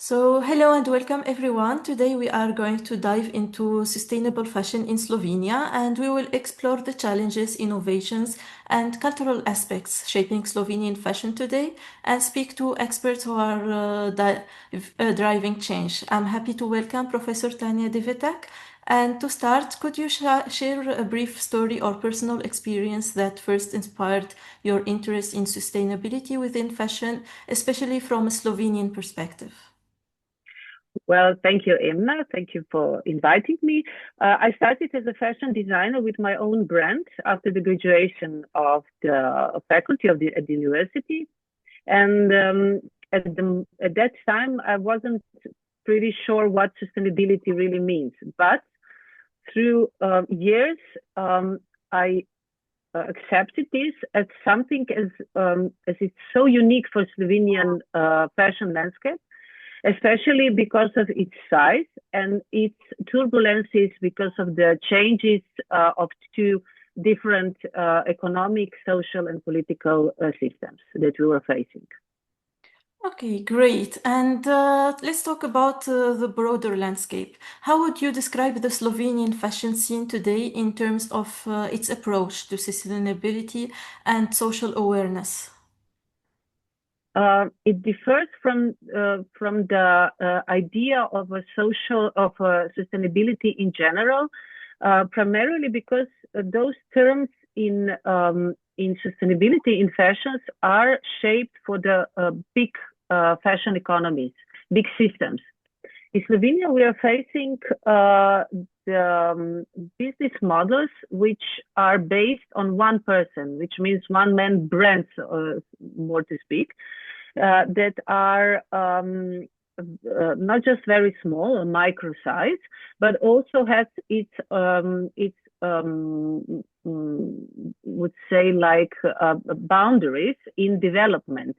Hello and welcome everyone. Today we are going to dive into sustainable fashion in Slovenia and we will explore the challenges, innovations, and cultural aspects shaping Slovenian fashion today and speak to experts who are driving change. I'm happy to welcome Professor Tanja Devetak. And to start, could you share a brief story or personal experience that first inspired your interest in sustainability within fashion, especially from a Slovenian perspective? Well, thank you, Emna. Thank you for inviting me. I started as a fashion designer with my own brand after the graduation of the faculty at the university. And at that time, I wasn't pretty sure what sustainability really means. But through years, I accepted this as something as it's so unique for Slovenian fashion landscape, especially because of its size and its turbulences because of the changes of two different economic, social, and political systems that we were facing. Okay, great. And let's talk about the broader landscape. How would you describe the Slovenian fashion scene today in terms of its approach to sustainability and social awareness? It differs from the idea of a sustainability in general, primarily because those terms in sustainability in fashions are shaped for the big fashion economies, big systems. In Slovenia, we are facing the business models which are based on one person, which means one man brands, more to speak, that are not just very small or micro size, but also has its would say like boundaries in development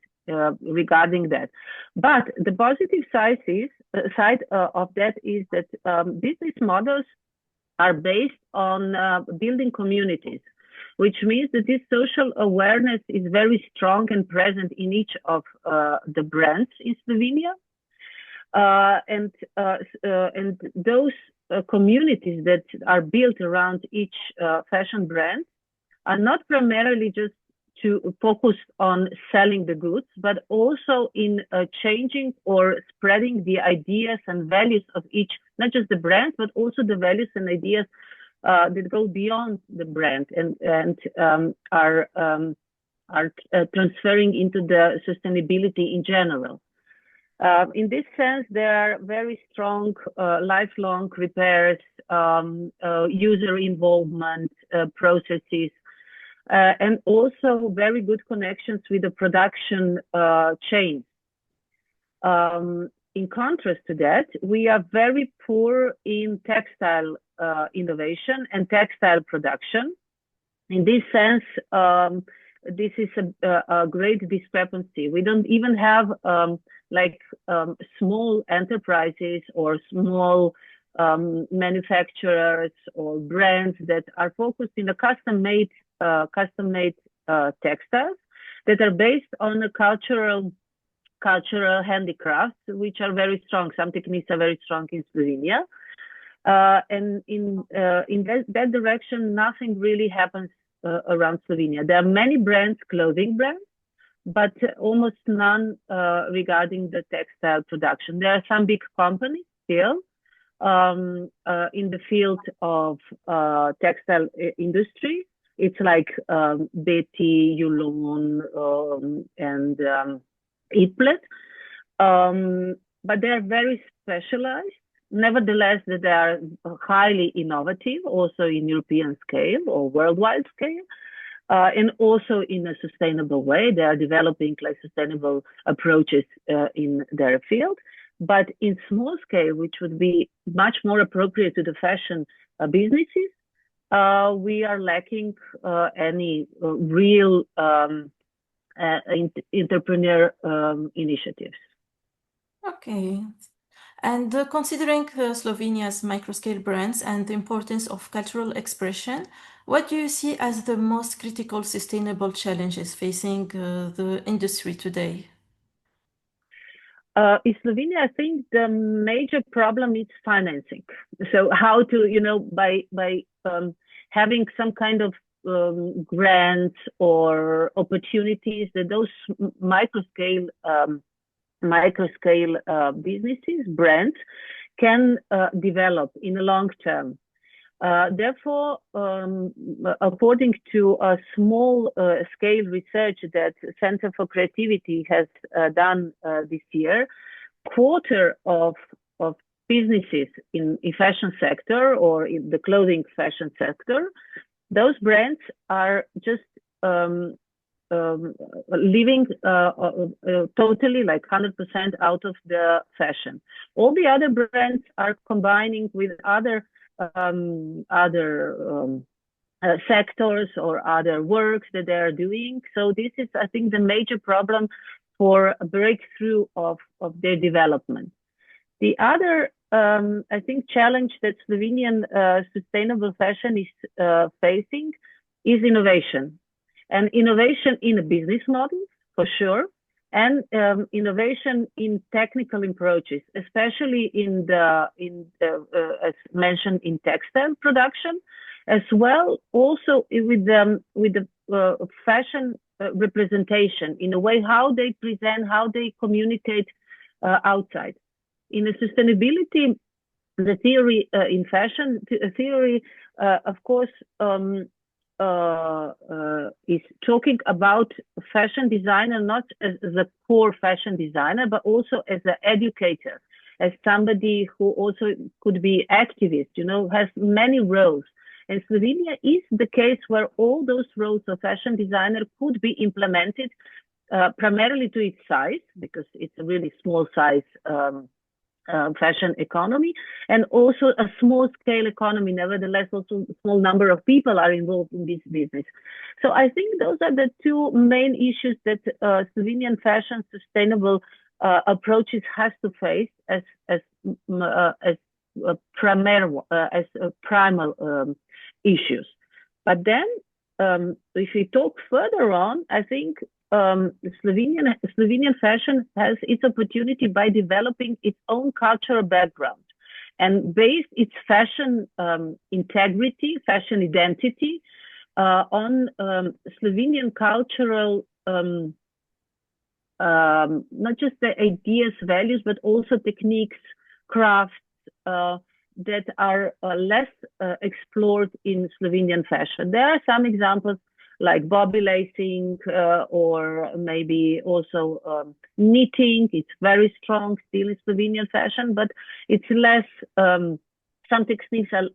regarding that. But the positive side of that is that business models are based on building communities, which means that this social awareness is very strong and present in each of the brands in Slovenia. And those communities that are built around each fashion brand are not primarily just to focus on selling the goods, but also in changing or spreading the ideas and values of each, not just the brand, but also the values and ideas that go beyond the brand and are transferring into the sustainability in general. In this sense, there are very strong lifelong repairs, user involvement processes, and also very good connections with the production chain. In contrast to that, we are very poor in textile innovation and textile production. In this sense, this is a great discrepancy. We don't even have small enterprises or small manufacturers or brands that are focused in the custom-made textiles that are based on a cultural handicrafts, which are very strong. Some techniques are very strong in Slovenia. And in that direction, nothing really happens around Slovenia. There are many brands, clothing brands, but almost none regarding the textile production. There are some big companies still in the field of textile industry. It's like Betty, Yulon, and Iplet, but they are very specialized. Nevertheless, they are highly innovative, also in European scale or worldwide scale, and also in a sustainable way. They are developing like sustainable approaches in their field. But in small scale, which would be much more appropriate to the fashion businesses, we are lacking any real entrepreneur initiatives. Okay. And considering Slovenia's microscale brands and the importance of cultural expression, what do you see as the most critical sustainable challenges facing the industry today? In Slovenia, I think the major problem is financing. So how to, by having some kind of grants or opportunities that those micro scale businesses, brands, can develop in the long term. Therefore, according to a small scale research that Center for Creativity has done this year, quarter of businesses in fashion sector or in the clothing fashion sector, those brands are just living totally like 100% out of the fashion. All the other brands are combining with other sectors or other works that they are doing. So this is, I think, the major problem for a breakthrough of their development. The other, I think, challenge that Slovenian sustainable fashion is facing is innovation. And innovation in a business model, for sure, and innovation in technical approaches, especially as mentioned in textile production, as well also with the fashion representation in a way how they present, how they communicate outside. In the sustainability, the theory in fashion theory, of course, is talking about fashion designer not as a core fashion designer, but also as an educator, as somebody who also could be activist, has many roles. And Slovenia is the case where all those roles of fashion designer could be implemented primarily to its size, because it's a really small size fashion economy, and also a small scale economy. Nevertheless, also a small number of people are involved in this business. So I think those are the two main issues that Slovenian fashion sustainable approaches has to face as primal issues. But then, if we talk further on, I think Slovenian fashion has its opportunity by developing its own cultural background and based its fashion integrity, fashion identity on Slovenian cultural, not just the ideas, values, but also techniques, crafts that are less explored in Slovenian fashion. There are some examples like bobby lacing or maybe also knitting. It's very strong still in Slovenian fashion, but it's less, some techniques are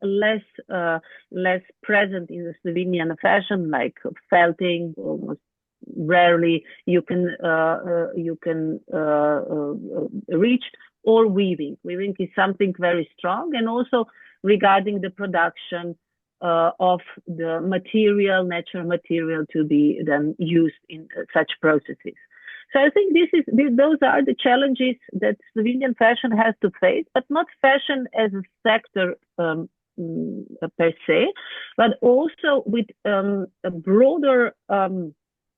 less present in the Slovenian fashion, like felting. Almost rarely you can reach, or weaving. Weaving is something very strong, and also regarding the production of the material, natural material, to be then used in such processes. So I think those are the challenges that Slovenian fashion has to face, but not fashion as a sector per se, but also with a broader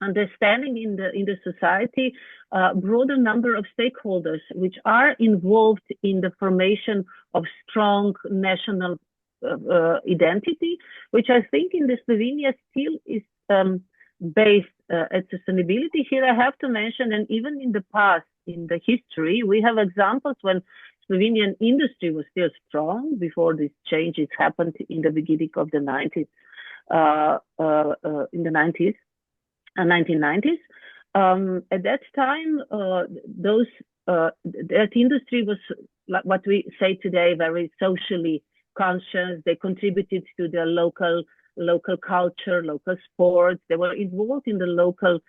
understanding in the society, broader number of stakeholders which are involved in the formation of strong national identity, which I think in the Slovenia still is based at sustainability. Here I have to mention, and even in the past, in the history, we have examples when Slovenian industry was still strong before these changes happened in the beginning of the 90s, in the 90s. 1990s. At that time, that industry was, like what we say today, very socially conscious. They contributed to the local culture, local sports. They were involved in the local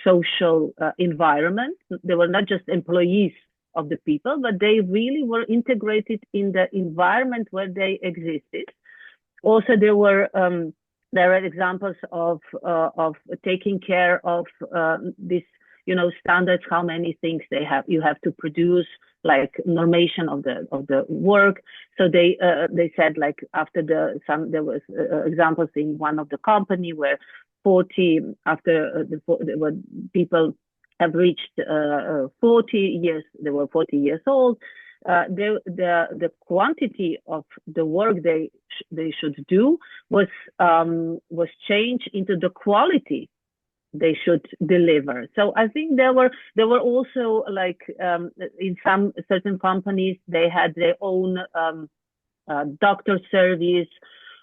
social environment. They were not just employees of the people, but they really were integrated in the environment where they existed. Also, there are examples of taking care of this, standards, how many things you have to produce, like normation of the work. So they said, like, after there was examples in one of the company where 40 after there were people have reached 40 years. They were 40 years old. The quantity of the work they should do was changed into the quality they should deliver. So I think there were also, like, in some certain companies, they had their own doctor service,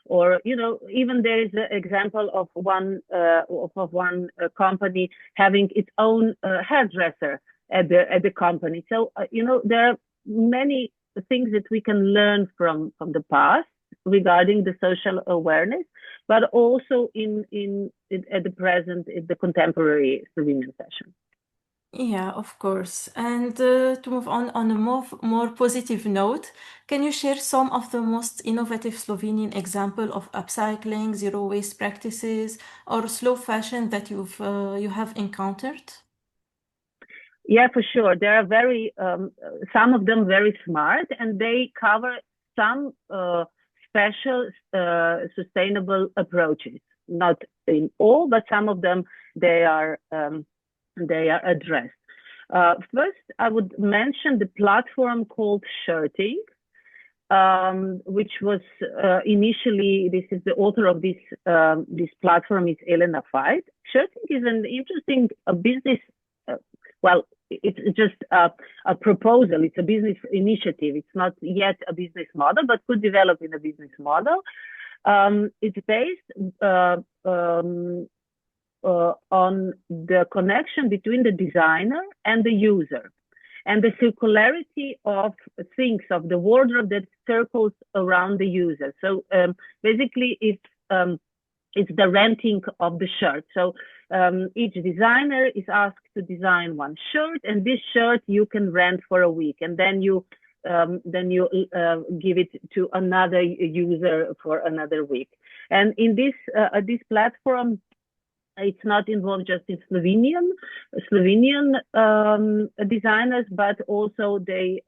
or, you know, even there is an example of one company having its own hairdresser at the company. So you know, there are many things that we can learn from the past regarding the social awareness, but also at the present, in the contemporary Slovenian fashion. Yeah, of course. And to move on a more positive note, can you share some of the most innovative Slovenian example of upcycling, zero waste practices, or slow fashion that you have encountered? Yeah, for sure. There are some of them very smart, and they cover some special sustainable approaches. Not in all, but some of them they are addressed. First, I would mention the platform called Shirting, which was initially, this is the author of this platform is Elena Veit. Shirting is an interesting business. Well, it's just a proposal. It's a business initiative. It's not yet a business model, but could develop in a business model. It's based on the connection between the designer and the user, and the circularity of things, of the wardrobe that circles around the user. So basically, it's the renting of the shirt. So each designer is asked to design one shirt, and this shirt you can rent for a week, and then you give it to another user for another week. And in this platform, it's not involved just in Slovenian designers, but also they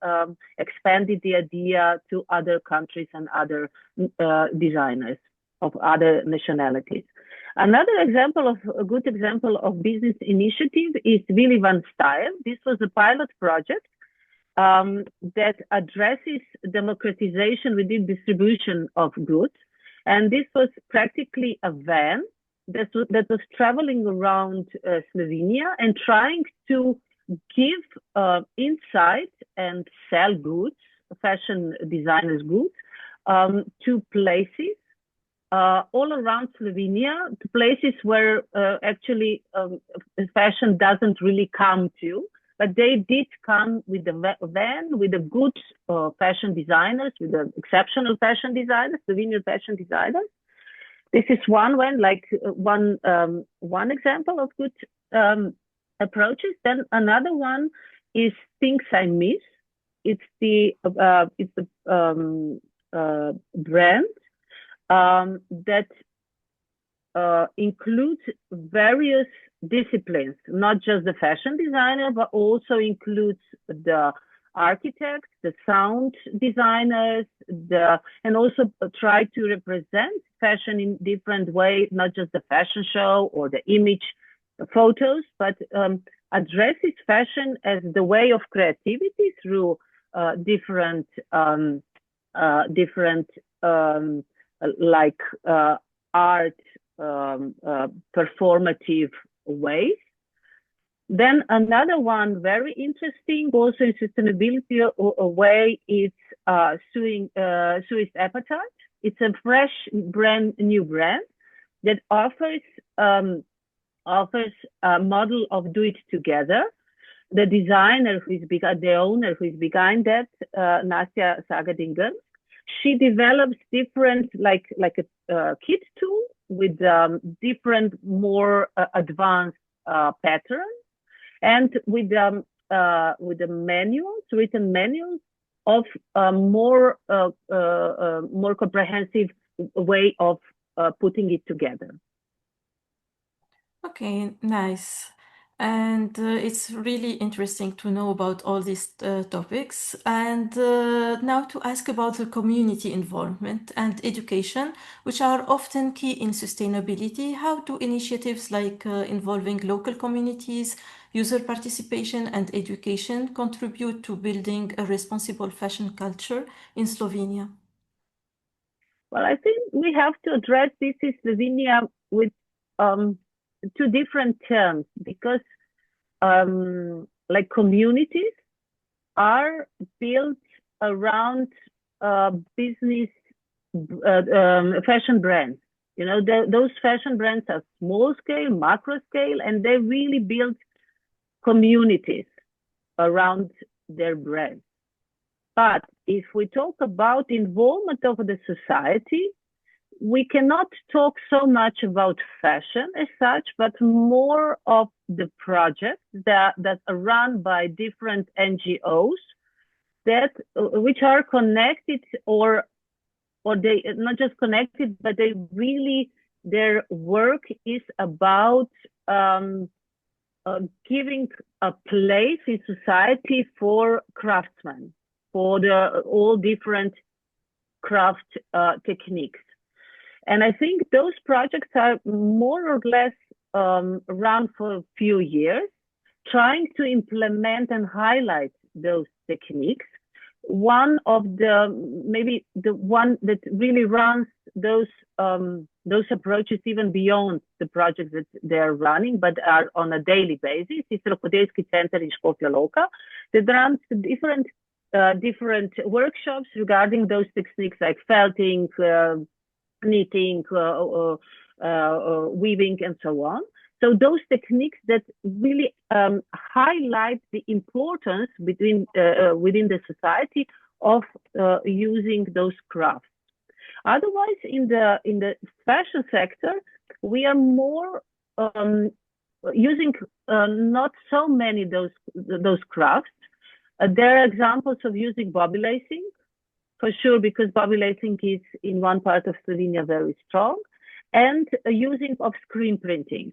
expanded the idea to other countries and other designers of other nationalities. Another example a good example of business initiative is Willy van Style. This was a pilot project that addresses democratization within distribution of goods. And this was practically a van that was traveling around Slovenia and trying to give insight and sell goods, fashion designers' goods, to places all around Slovenia, to places where actually fashion doesn't really come to, but they did come with the van, with the good fashion designers, with the exceptional fashion designers, Slovenian fashion designers. This is one example of good approaches. Then another one is Things I Miss. It's the brand that includes various disciplines, not just the fashion designer, but also includes the architects, the sound designers, and also try to represent fashion in different ways, not just the fashion show or the image photos, but addresses fashion as the way of creativity through different like art, performative ways. Then another one very interesting, also in sustainability way, is Swiss Appetite. It's a fresh new brand that offers a model of do it together. The designer the owner who is behind that, Nastya Sagadinger, she develops different, like a kit tool with different, more advanced patterns, and with the manuals, written manuals of a more comprehensive way of putting it together. Okay, nice. And it's really interesting to know about all these topics. And now to ask about the community involvement and education, which are often key in sustainability. How do initiatives like involving local communities, user participation, and education contribute to building a responsible fashion culture in Slovenia? Well, I think we have to address this in Slovenia with two different terms, because like communities are built around business fashion brands. You know, those fashion brands are small scale, macro scale, and they really build communities around their brands. But if we talk about involvement of the society, we cannot talk so much about fashion as such, but more of the projects that are run by different NGOs that which are connected, or they not just connected, but they really, their work is about giving a place in society for craftsmen, for all different craft techniques. And I think those projects are more or less around for a few years, trying to implement and highlight those techniques. One of maybe the one that really runs those approaches even beyond the projects that they're running, but are on a daily basis, is Rokodelski Center in Škofja Loka, that runs different workshops regarding those techniques like felting, knitting, weaving, and so on. So those techniques that really highlight the importance within the society of using those crafts. Otherwise, in the fashion sector, we are more using not so many those crafts. There are examples of using bobby lacing, for sure, because bobby lacing is in one part of Slovenia very strong, and using of screen printing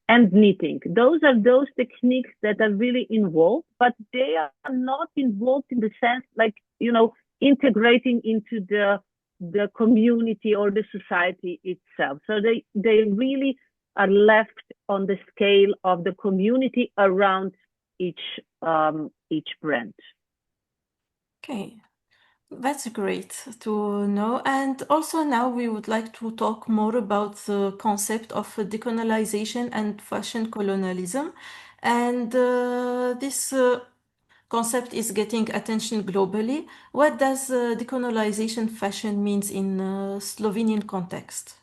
and knitting. Those are those techniques that are really involved, but they are not involved in the sense like, you know, integrating into the community or the society itself. So they really are left on the scale of the community around each brand. Okay. That's great to know. And also now we would like to talk more about the concept of decolonization and fashion colonialism. And this concept is getting attention globally. What does decolonization fashion means in Slovenian context?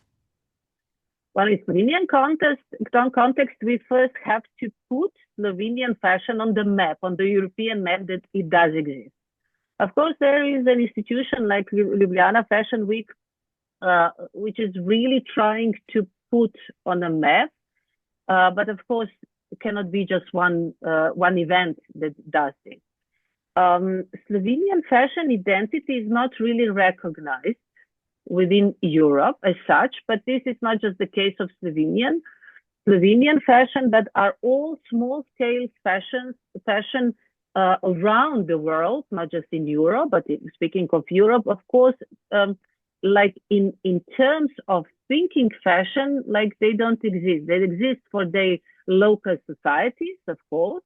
Well, in Slovenian context, we first have to put Slovenian fashion on the map, on the European map, that it does exist. Of course, there is an institution like Ljubljana Fashion Week, which is really trying to put on a map. But of course, it cannot be just one event that does this. Slovenian fashion identity is not really recognized within Europe as such, but this is not just the case of Slovenian fashion, but are all small-scale fashion around the world, not just in Europe, but speaking of Europe, of course, like in terms of thinking fashion, like they don't exist. They exist for their local societies, of course,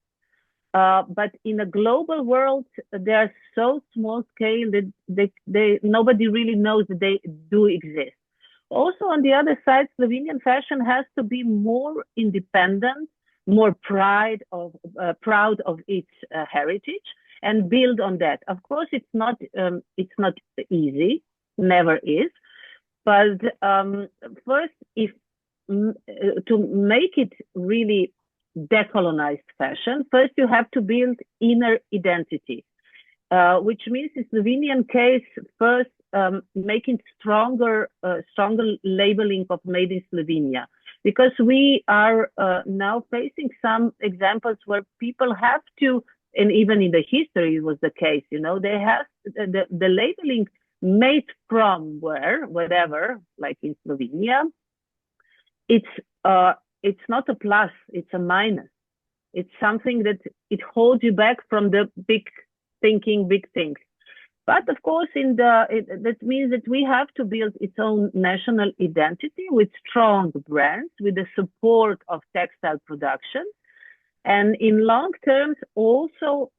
but in a global world, they are so small scale that nobody really knows that they do exist. Also, on the other side, Slovenian fashion has to be more independent, more proud of its heritage, and build on that. Of course, it's not easy, never is. But first, if to make it really decolonized fashion, first you have to build inner identity, which means in Slovenian case, first making stronger labeling of made in Slovenia. Because we are now facing some examples where people have to, and even in the history it was the case, you know, they have the labeling made from wherever, like in Slovenia, it's not a plus, it's a minus. It's something that it holds you back from the big thinking, big things. But of course, that means that we have to build its own national identity with strong brands, with the support of textile production, and in long terms also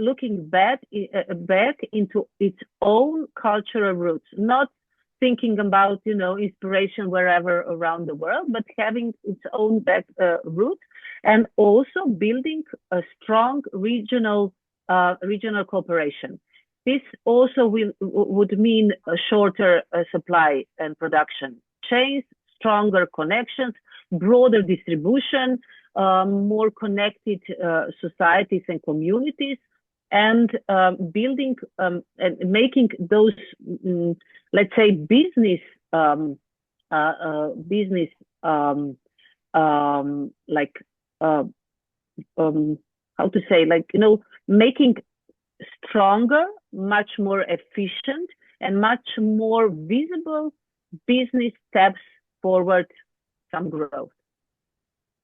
looking back into its own cultural roots, not thinking about inspiration wherever around the world, but having its own roots, and also building a strong regional cooperation. This also would mean a shorter supply and production chains, stronger connections, broader distribution, more connected societies and communities, and building and making those, let's say, business like how to say, like, making stronger, much more efficient, and much more visible business steps forward some growth.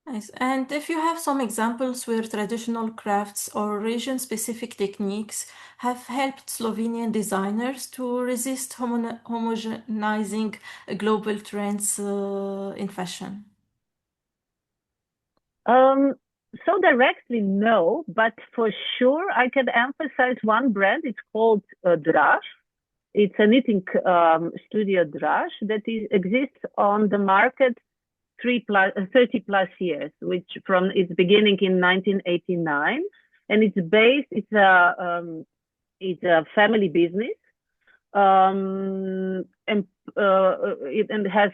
Nice. And if you have some examples where traditional crafts or region-specific techniques have helped Slovenian designers to resist homogenizing global trends in fashion? So directly, no, but for sure, I can emphasize one brand. It's called Draž. It's a knitting studio, Draž, that exists on the market 30 plus years, which from its beginning in 1989, and it's a family business, and it has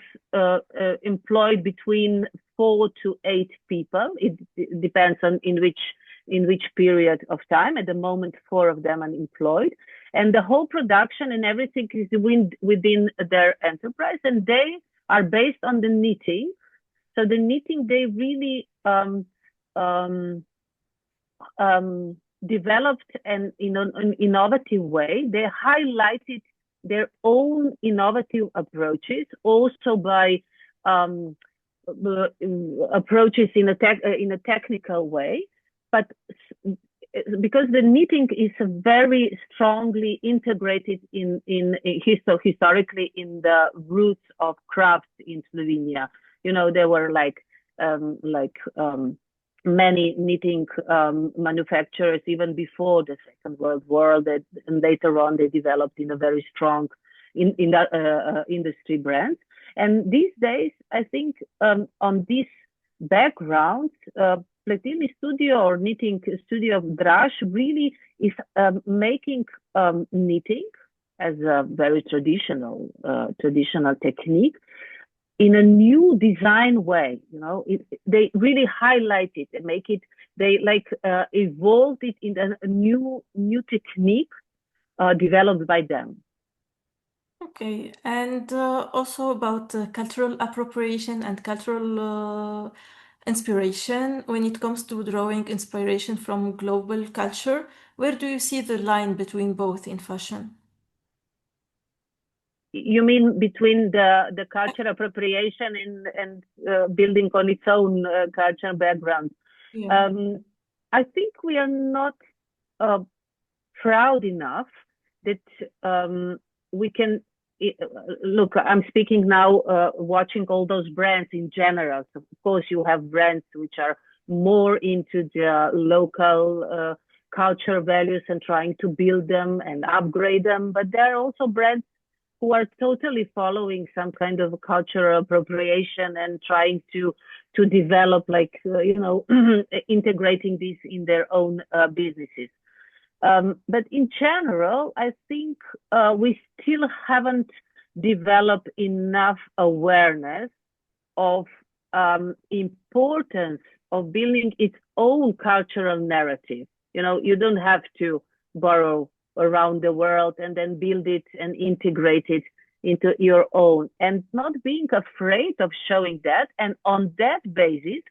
employed between 4 to 8 people. It depends on in which period of time. At the moment, 4 of them are employed, and the whole production and everything is within their enterprise, and they are based on the knitting. So the knitting, they really developed in an innovative way. They highlighted their own innovative approaches, also by approaches in a technical way. But because the knitting is very strongly integrated historically in the roots of crafts in Slovenia. There were many knitting manufacturers even before the Second World War, and later on they developed in a very strong industry brand. And these days, I think on this background, Pletilni Studio or knitting studio of Draž really is making knitting as a very traditional technique in a new design way. They really highlight it and make it. They evolved it in a new technique developed by them. Okay, and also about cultural appropriation and cultural inspiration. When it comes to drawing inspiration from global culture, where do you see the line between both in fashion? You mean between the cultural appropriation and building on its own cultural background? Yeah. I think we are not proud enough that we can look. I'm speaking now, watching all those brands in general. So of course, you have brands which are more into the local culture values and trying to build them and upgrade them. But there are also brands who are totally following some kind of cultural appropriation and trying to develop, integrating this in their own businesses. But in general, I think we still haven't developed enough awareness of importance of building its own cultural narrative. You don't have to borrow around the world and then build it and integrate it into your own, and not being afraid of showing that, and on that basis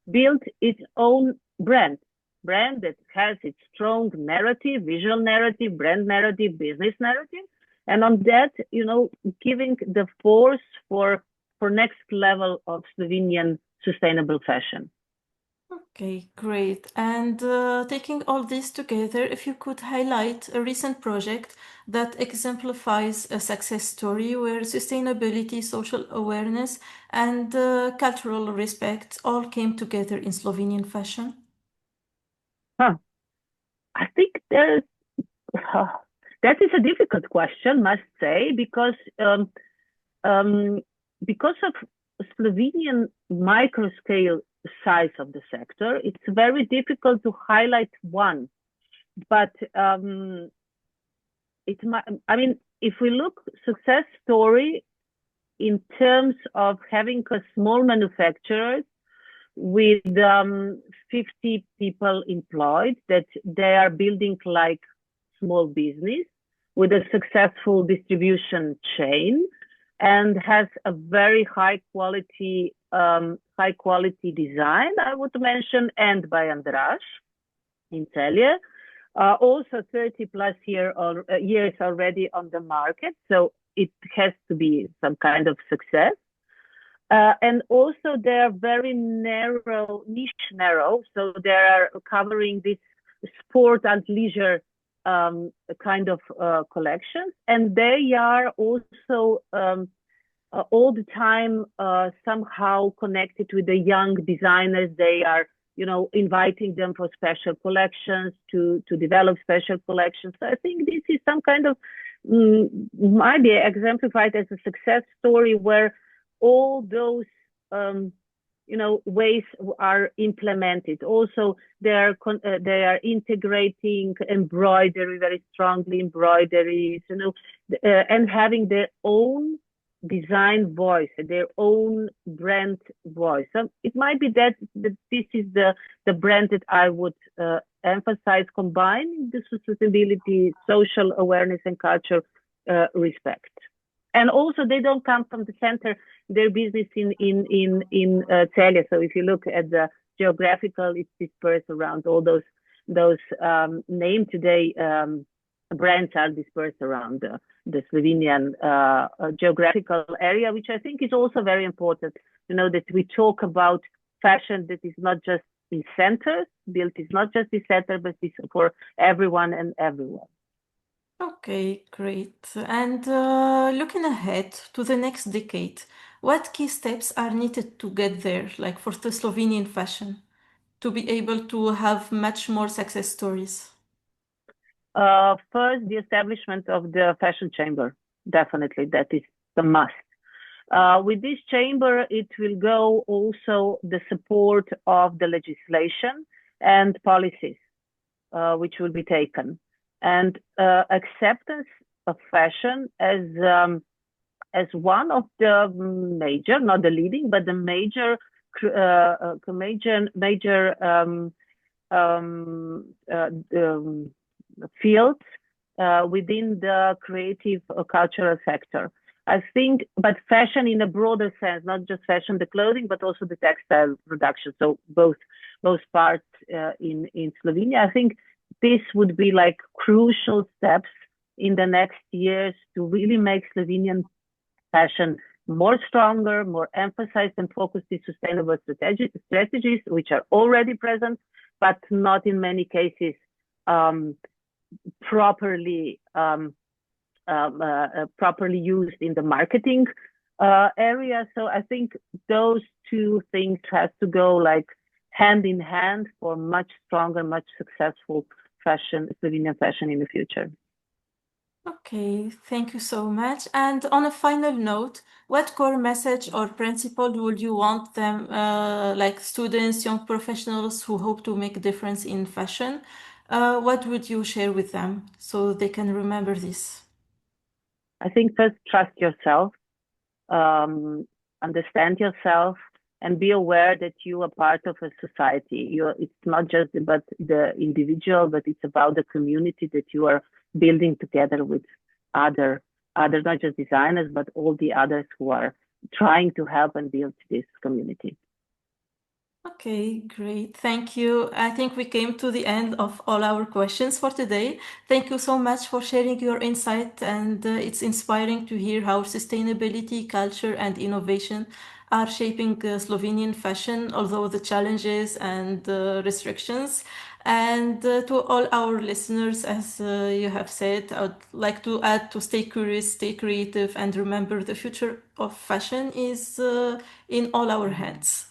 build its own brand that has its strong narrative, visual narrative, brand narrative, business narrative, and on that, giving the force for next level of Slovenian sustainable fashion. Okay, great. And taking all this together, if you could highlight a recent project that exemplifies a success story where sustainability, social awareness, and cultural respect all came together in Slovenian fashion. Huh. I think that is a difficult question, must say, um, because of Slovenian micro scale size of the sector, it's very difficult to highlight one. But I mean, if we look success story in terms of having a small manufacturers with 50 people employed, that they are building like small business with a successful distribution chain and has a very high quality design, I would mention, and by Andras in Celje. Also 30 plus years already on the market, so it has to be some kind of success. And also they're very niche narrow, so they are covering this sport and leisure kind of collections, and they are also all the time somehow connected with the young designers. They are, inviting them for special collections to develop special collections. So I think this is some kind of might be exemplified as a success story where all those ways are implemented. Also, they are integrating embroidery very strongly, embroideries, and having their own design voice, their own brand voice. So it might be that this is the brand that I would emphasize, combining the sustainability, social awareness, and culture respect. And also, they don't come from the center. Their business in Celje. So if you look at the geographical, it's dispersed around all those named today brands are dispersed around the Slovenian geographical area, which I think is also very important. That we talk about fashion that is not just in centers, built is not just in center, but it's for everyone and everyone. Okay, great. And looking ahead to the next decade, what key steps are needed to get there, like for the Slovenian fashion, to be able to have much more success stories? First, the establishment of the fashion chamber. Definitely, that is the must. With this chamber, it will go also the support of the legislation and policies which will be taken, and acceptance of fashion as one of the major, not the leading, but the major fields within the creative cultural sector. I think, but fashion in a broader sense, not just fashion, the clothing, but also the textile production. So both parts in Slovenia. I think this would be like crucial steps in the next years to really make Slovenian fashion more stronger, more emphasized and focused in sustainable strategies, which are already present, but not in many cases properly used in the marketing area. So I think those two things have to go like hand in hand for much stronger, much successful Slovenian fashion in the future. Okay, thank you so much. And on a final note, what core message or principle would you want them, like students, young professionals who hope to make a difference in fashion, what would you share with them so they can remember this? I think first, trust yourself, understand yourself, and be aware that you are part of a society. It's not just about the individual, but it's about the community that you are building together with other not just designers, but all the others who are trying to help and build this community. Okay, great. Thank you. I think we came to the end of all our questions for today. Thank you so much for sharing your insight, and it's inspiring to hear how sustainability, culture, and innovation are shaping Slovenian fashion, although the challenges and restrictions. And to all our listeners, as you have said, I would like to add to stay curious, stay creative, and remember the future of fashion is in all our hands.